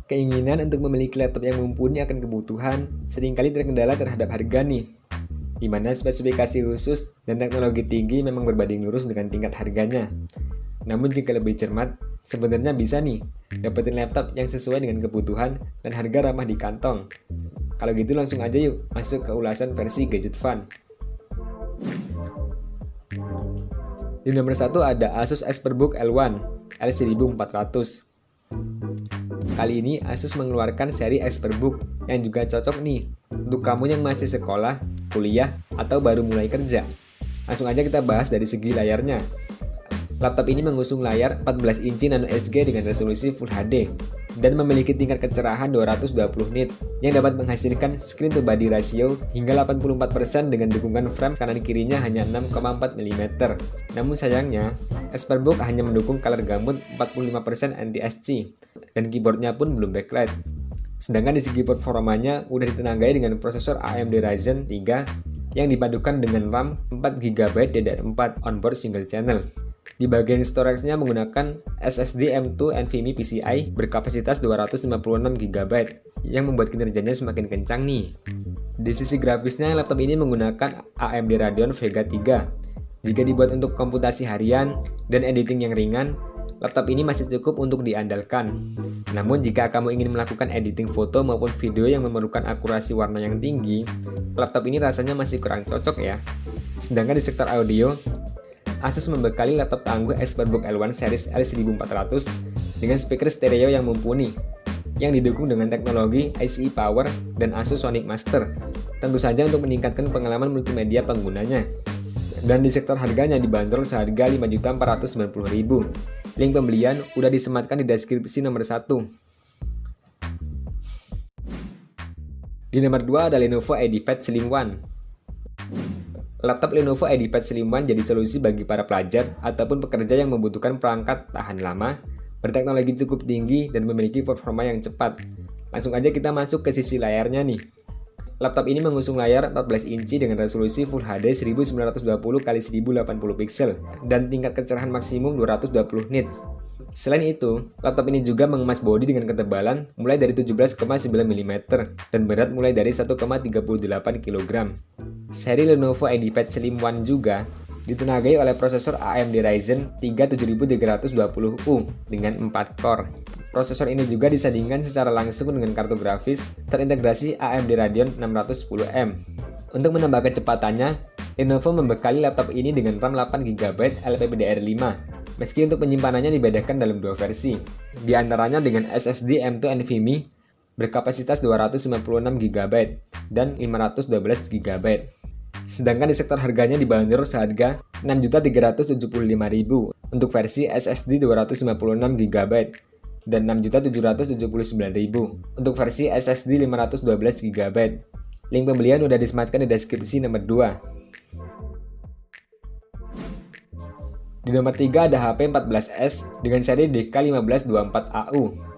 Keinginan untuk memiliki laptop yang mumpuni akan kebutuhan seringkali terkendala terhadap harga nih, di mana spesifikasi khusus dan teknologi tinggi memang berbanding lurus dengan tingkat harganya. Namun jika lebih cermat, sebenarnya bisa nih dapetin laptop yang sesuai dengan kebutuhan dan harga ramah di kantong. Kalau gitu langsung aja yuk masuk ke ulasan versi Gadget Fun. Di nomor 1 ada Asus ExpertBook L1 L1400. Kali ini Asus mengeluarkan seri ExpertBook yang juga cocok nih untuk kamu yang masih sekolah, kuliah, atau baru mulai kerja. Langsung aja kita bahas dari segi layarnya. Laptop ini mengusung layar 14 inci Nano HG dengan resolusi Full HD dan memiliki tingkat kecerahan 220 nit yang dapat menghasilkan screen to body ratio hingga 84% dengan dukungan frame kanan kirinya hanya 6,4 mm. Namun sayangnya, ExpertBook hanya mendukung color gamut 45% NTSC dan keyboardnya pun belum backlight. Sedangkan di segi performanya udah ditenagai dengan prosesor AMD Ryzen 3 yang dipadukan dengan RAM 4GB DDR4 onboard single channel. Di bagian storage-nya menggunakan SSD M2 NVMe PCI berkapasitas 256GB yang membuat kinerjanya semakin kencang nih. Di sisi grafisnya, laptop ini menggunakan AMD Radeon Vega 3. Jika dibuat untuk komputasi harian dan editing yang ringan, laptop ini masih cukup untuk diandalkan. Namun jika kamu ingin melakukan editing foto maupun video yang memerlukan akurasi warna yang tinggi, laptop ini rasanya masih kurang cocok ya. Sedangkan di sektor audio, Asus membekali laptop tangguh ExpertBook L1 series L1400 dengan speaker stereo yang mumpuni, yang didukung dengan teknologi ICE Power dan Asus Sonic Master, tentu saja untuk meningkatkan pengalaman multimedia penggunanya. Dan di sektor harganya dibanderol seharga Rp5.490.000. Link pembelian udah disematkan di deskripsi nomor 1. Di nomor 2 ada Lenovo EdiPad Slim One. Laptop Lenovo EdiPad Slim One jadi solusi bagi para pelajar ataupun pekerja yang membutuhkan perangkat tahan lama, berteknologi cukup tinggi, dan memiliki performa yang cepat. Langsung aja kita masuk ke sisi layarnya nih. Laptop ini mengusung layar 14 inci dengan resolusi Full HD 1920x1080 pixel dan tingkat kecerahan maksimum 220 nits. Selain itu, laptop ini juga mengemas bodi dengan ketebalan mulai dari 17,9 mm dan berat mulai dari 1,38 kg. Seri Lenovo EdiPad Slim One juga ditenagai oleh prosesor AMD Ryzen 3 7320U dengan 4 core. Prosesor ini juga disandingkan secara langsung dengan kartu grafis terintegrasi AMD Radeon 610M. Untuk menambah kecepatannya, Lenovo membekali laptop ini dengan RAM 8GB LPDDR5. Meski untuk penyimpanannya dibedakan dalam dua versi, di antaranya dengan SSD M2 NVMe berkapasitas 256GB dan 512GB. Sedangkan di sektor harganya dibanderol seharga Rp6.375.000 untuk versi SSD 256GB dan Rp6.779.000 untuk versi SSD 512GB. Link pembelian udah disematkan di deskripsi nomor 2. Di nomor 3 ada HP 14S dengan seri DK1524AU.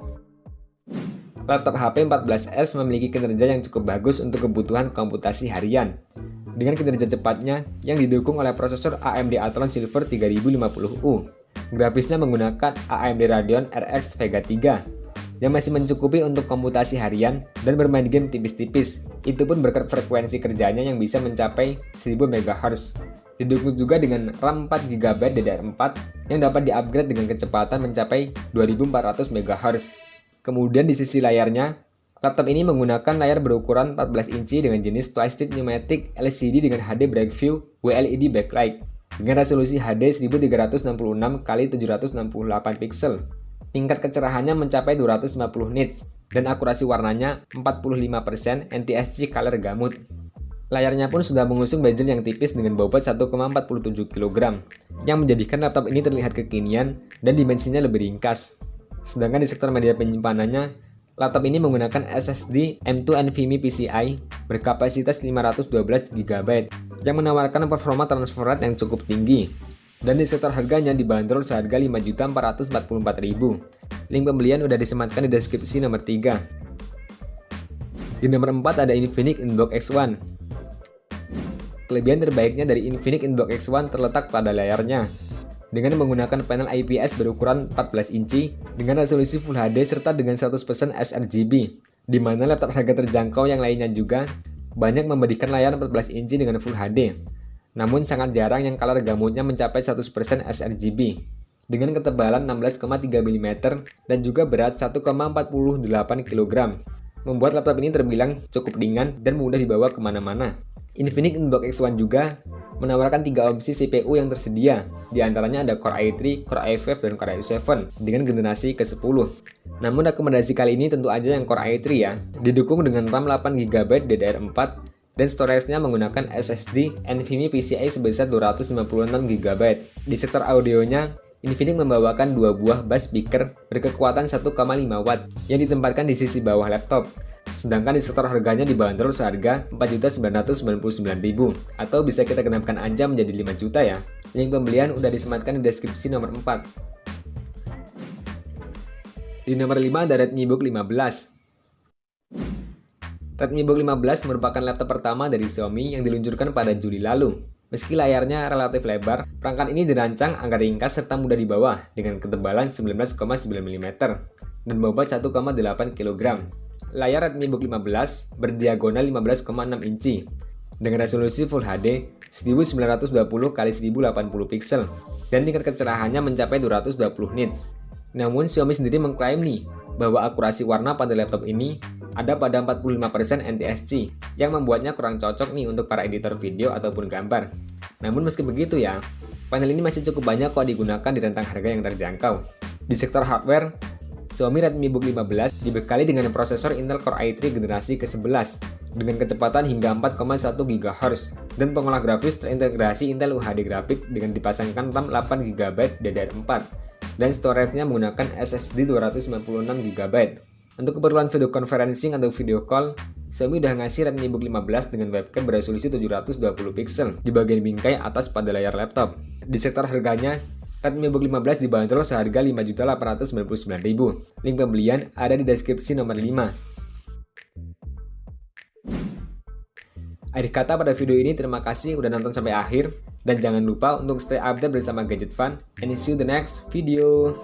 Laptop HP 14S memiliki kinerja yang cukup bagus untuk kebutuhan komputasi harian. Dengan kinerja cepatnya yang didukung oleh prosesor AMD Athlon Silver 3050U. Grafisnya menggunakan AMD Radeon RX Vega 3 yang masih mencukupi untuk komputasi harian dan bermain game tipis-tipis. Itu pun berkat frekuensi kerjanya yang bisa mencapai 1000 MHz. Didukung juga dengan RAM 4GB DDR4 yang dapat di-upgrade dengan kecepatan mencapai 2400 MHz. Kemudian di sisi layarnya, laptop ini menggunakan layar berukuran 14 inci dengan jenis Twisted Pneumatic LCD dengan HD Breakview WLED backlight dengan resolusi HD 1366x768 pixel. Tingkat kecerahannya mencapai 250 nits dan akurasi warnanya 45% NTSC color gamut. Layarnya pun sudah mengusung bezel yang tipis dengan bobot 1,47 kg, yang menjadikan laptop ini terlihat kekinian dan dimensinya lebih ringkas. Sedangkan di sektor media penyimpanannya, laptop ini menggunakan SSD M2 NVMe PCI berkapasitas 512GB yang menawarkan performa transfer rate yang cukup tinggi. Dan di sektor harganya dibanderol seharga Rp5.444.000. Link pembelian udah disematkan di deskripsi nomor 3. Di nomor 4 ada Infinix Inbox X1. Kelebihan terbaiknya dari Infinix Inbox X1 terletak pada layarnya. dengan menggunakan panel IPS berukuran 14 inci dengan resolusi Full HD serta dengan 100% sRGB, di mana laptop harga terjangkau yang lainnya juga banyak memberikan layar 14 inci dengan Full HD. Namun sangat jarang yang color gamutnya mencapai 100% sRGB. Dengan ketebalan 16,3 mm dan juga berat 1,48 kg, membuat laptop ini terbilang cukup ringan dan mudah dibawa kemana-mana. Infinix Inbox X1 juga menawarkan 3 opsi CPU yang tersedia, di antaranya ada Core i3, Core i5, dan Core i7 dengan generasi ke-10. Namun rekomendasi kali ini tentu aja yang Core i3 ya, didukung dengan RAM 8GB DDR4 dan storage-nya menggunakan SSD NVMe PCIe sebesar 256GB. Di sektor audionya, Infinix membawakan 2 buah bass speaker berkekuatan 1,5 watt yang ditempatkan di sisi bawah laptop. Sedangkan di sektor harganya dibanderol seharga 4.999.000 atau bisa kita genapkan aja menjadi 5 juta ya. Link pembelian udah disematkan di deskripsi nomor 4. Di nomor 5 ada Redmi Book 15. Redmi Book 15 merupakan laptop pertama dari Xiaomi yang diluncurkan pada Juli lalu. Meski layarnya relatif lebar, perangkat ini dirancang agar ringkas serta mudah dibawa dengan ketebalan 19,9 mm dan bobot 1,8 kg. Layar Redmi Book 15 berdiagonal 15,6 inci dengan resolusi Full HD 1920x1080 pixel dan tingkat kecerahannya mencapai 220 nits. Namun Xiaomi sendiri mengklaim nih bahwa akurasi warna pada laptop ini ada pada 45% NTSC yang membuatnya kurang cocok nih untuk para editor video ataupun gambar. Namun meski begitu ya, panel ini masih cukup banyak kok digunakan di rentang harga yang terjangkau. Di sektor hardware, Xiaomi Redmi Book 15 dibekali dengan prosesor Intel Core i3 generasi ke-11 dengan kecepatan hingga 4,1 GHz dan pengolah grafis terintegrasi Intel UHD Graphics dengan dipasangkan RAM 8GB DDR4 dan storage-nya menggunakan SSD 256GB. Untuk keperluan video conferencing atau video call, Xiaomi udah ngasih Redmi Book 15 dengan webcam beresolusi 720 pixel di bagian bingkai atas pada layar laptop. Di sektor harganya, Redmi Book 15 dibanderol seharga 5.899.000. Link pembelian ada di deskripsi nomor 5. Akhir kata pada video ini, terima kasih udah nonton sampai akhir dan jangan lupa untuk stay update bersama Gadget Fun and see you the next video.